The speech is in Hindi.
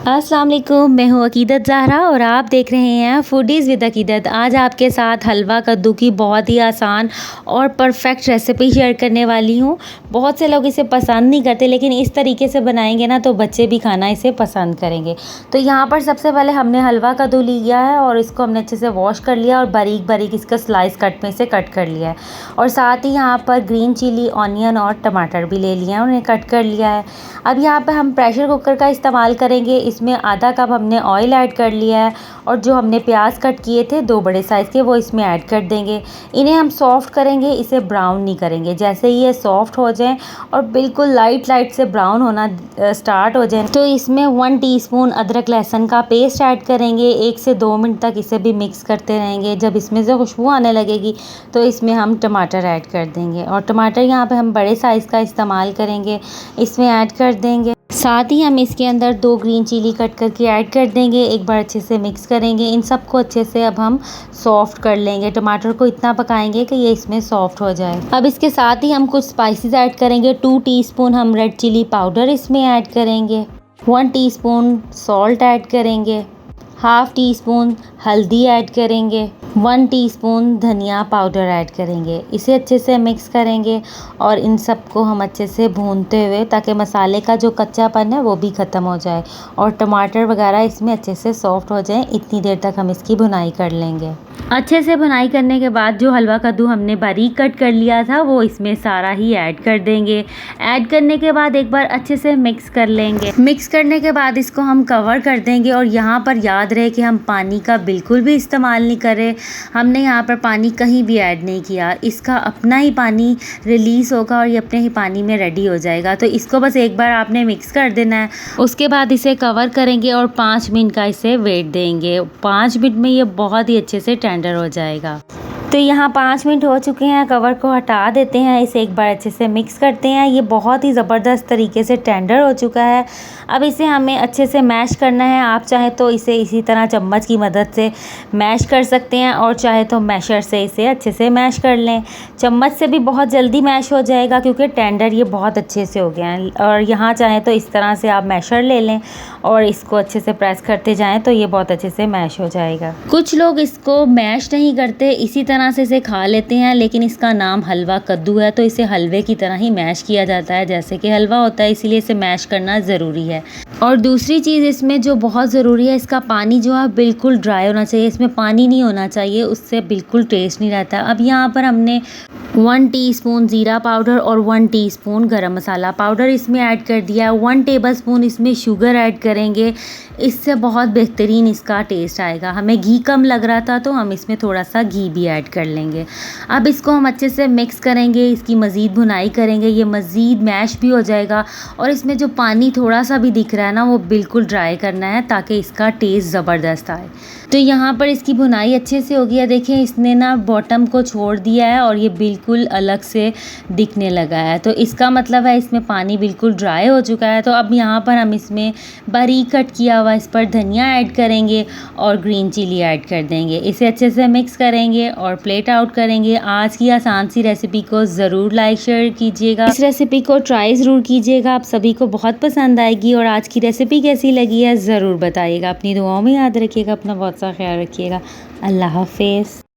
अस्सलाम वालेकुम, मैं हूँ अकीदत ज़हरा और आप देख रहे हैं फूडीज़ विद अकीदत। आज आपके साथ हलवा कद्दू की बहुत ही आसान और परफेक्ट रेसिपी शेयर करने वाली हूँ। बहुत से लोग इसे पसंद नहीं करते, लेकिन इस तरीके से बनाएंगे ना तो बच्चे भी खाना इसे पसंद करेंगे। तो यहाँ पर सबसे पहले हमने हलवा कद्दू लिया है और इसको हमने अच्छे से वॉश कर लिया और बारीक बारीक इसका स्लाइस कट में से कट कर लिया है। और साथ ही यहाँ पर ग्रीन चिली, ऑनियन और टमाटर भी ले लिए हैं, उन्हें कट कर लिया है। अब यहाँ पर हम प्रेशर कुकर का इस्तेमाल करेंगे। इसमें आधा कप हमने ऑयल ऐड कर लिया है और जो हमने प्याज कट किए थे 2 बड़े साइज़ के, वो इसमें ऐड कर देंगे। इन्हें हम सॉफ्ट करेंगे, इसे ब्राउन नहीं करेंगे। जैसे ही ये सॉफ्ट हो जाएं और बिल्कुल लाइट से ब्राउन होना स्टार्ट हो जाए तो इसमें 1 टीस्पून अदरक लहसुन का पेस्ट ऐड करेंगे। 1 से 2 मिनट तक इसे भी मिक्स करते रहेंगे। जब इसमें से खुशबू आने लगेगी तो इसमें हम टमाटर ऐड कर देंगे और टमाटर यहाँ पे हम बड़े साइज़ का इस्तेमाल करेंगे, इसमें ऐड कर देंगे। साथ ही हम इसके अंदर 2 ग्रीन चिली कट करके ऐड कर देंगे। एक बार अच्छे से मिक्स करेंगे। इन सबको अच्छे से अब हम सॉफ्ट कर लेंगे। टमाटर को इतना पकाएंगे कि ये इसमें सॉफ्ट हो जाए। अब इसके साथ ही हम कुछ स्पाइसेस ऐड करेंगे। 2 टीस्पून हम रेड चिली पाउडर इसमें ऐड करेंगे। 1 टीस्पून सॉल्ट ऐड करेंगे। हाफ़ टी स्पून हल्दी ऐड करेंगे। 1 टीस्पून धनिया पाउडर ऐड करेंगे। इसे अच्छे से मिक्स करेंगे और इन सबको हम अच्छे से भूनते हुए, ताकि मसाले का जो कच्चापन है वो भी ख़त्म हो जाए और टमाटर वगैरह इसमें अच्छे से सॉफ्ट हो जाए, इतनी देर तक हम इसकी भुनाई कर लेंगे। अच्छे से भुनाई करने के बाद जो हलवा कद्दू हमने बारीक कट कर लिया था वो इसमें सारा ही ऐड कर देंगे। ऐड करने के बाद एक बार अच्छे से मिक्स कर लेंगे। मिक्स करने के बाद इसको हम कवर कर देंगे और यहाँ पर याद रहे कि हम पानी का बिल्कुल भी इस्तेमाल नहीं करें। हमने यहाँ पर पानी कहीं भी ऐड नहीं किया। इसका अपना ही पानी रिलीज़ होगा और ये अपने ही पानी में रेडी हो जाएगा। तो इसको बस एक बार आपने मिक्स कर देना है। उसके बाद इसे कवर करेंगे और 5 मिनट का इसे वेट देंगे। 5 मिनट में ये बहुत ही अच्छे से टेंडर हो जाएगा। तो यहाँ 5 मिनट हो चुके हैं। कवर को हटा देते हैं, इसे एक बार अच्छे से मिक्स करते हैं। ये बहुत ही ज़बरदस्त तरीके से टेंडर हो चुका है। अब इसे हमें अच्छे से मैश करना है। आप चाहे तो इसे इसी तरह चम्मच की मदद से मैश कर सकते हैं और चाहे तो मैशर से इसे अच्छे से मैश कर लें। चम्मच से भी बहुत जल्दी मैश हो जाएगा क्योंकि टेंडर ये बहुत अच्छे से हो गए हैं। और यहाँ चाहे तो इस तरह से आप मैशर ले लें और इसको अच्छे से प्रेस करते जाएँ तो ये बहुत अच्छे से मैश हो जाएगा। कुछ लोग इसको मैश नहीं करते, इसी तरह से इसे खा लेते हैं, लेकिन इसका नाम हलवा कद्दू है तो इसे हलवे की तरह ही मैश किया जाता है जैसे कि हलवा होता है, इसीलिए इसे मैश करना ज़रूरी है। और दूसरी चीज़ इसमें जो बहुत ज़रूरी है, इसका पानी जो है बिल्कुल ड्राई होना चाहिए। इसमें पानी नहीं होना चाहिए, उससे बिल्कुल टेस्ट नहीं रहता। अब यहाँ पर हमने 1 टीस्पून ज़ीरा पाउडर और 1 टीस्पून गरम मसाला पाउडर इसमें ऐड कर दिया है। 1 टेबलस्पून इसमें शुगर ऐड करेंगे, इससे बहुत बेहतरीन इसका टेस्ट आएगा। हमें घी कम लग रहा था तो हम इसमें थोड़ा सा घी भी ऐड कर लेंगे। अब इसको हम अच्छे से मिक्स करेंगे, इसकी मज़ीद भुनाई करेंगे। ये मज़ीद मैश भी हो जाएगा और इसमें जो पानी थोड़ा सा भी दिख रहा है ना, वो बिल्कुल ड्राई करना है ताकि इसका टेस्ट ज़बरदस्त आए। तो यहाँ पर इसकी भुनाई अच्छे से हो गई है। देखें, इसने ना बॉटम को छोड़ दिया है और ये बिल्कुल अलग से दिखने लगा है, तो इसका मतलब है इसमें पानी बिल्कुल ड्राई हो चुका है। तो अब यहाँ पर हम इसमें बारीक कट किया हुआ इस पर धनिया ऐड करेंगे और ग्रीन चिली ऐड कर देंगे। इसे अच्छे से मिक्स करेंगे और प्लेट आउट करेंगे। आज की आसान सी रेसिपी को ज़रूर लाइक शेयर कीजिएगा। इस रेसिपी को ट्राई ज़रूर कीजिएगा, आप सभी को बहुत पसंद आएगी। और आज की रेसिपी कैसी लगी है ज़रूर बताइएगा। अपनी दुआओं में याद रखिएगा। अपना बहुत सा ख्याल रखिएगा। अल्लाह हाफ़िज़।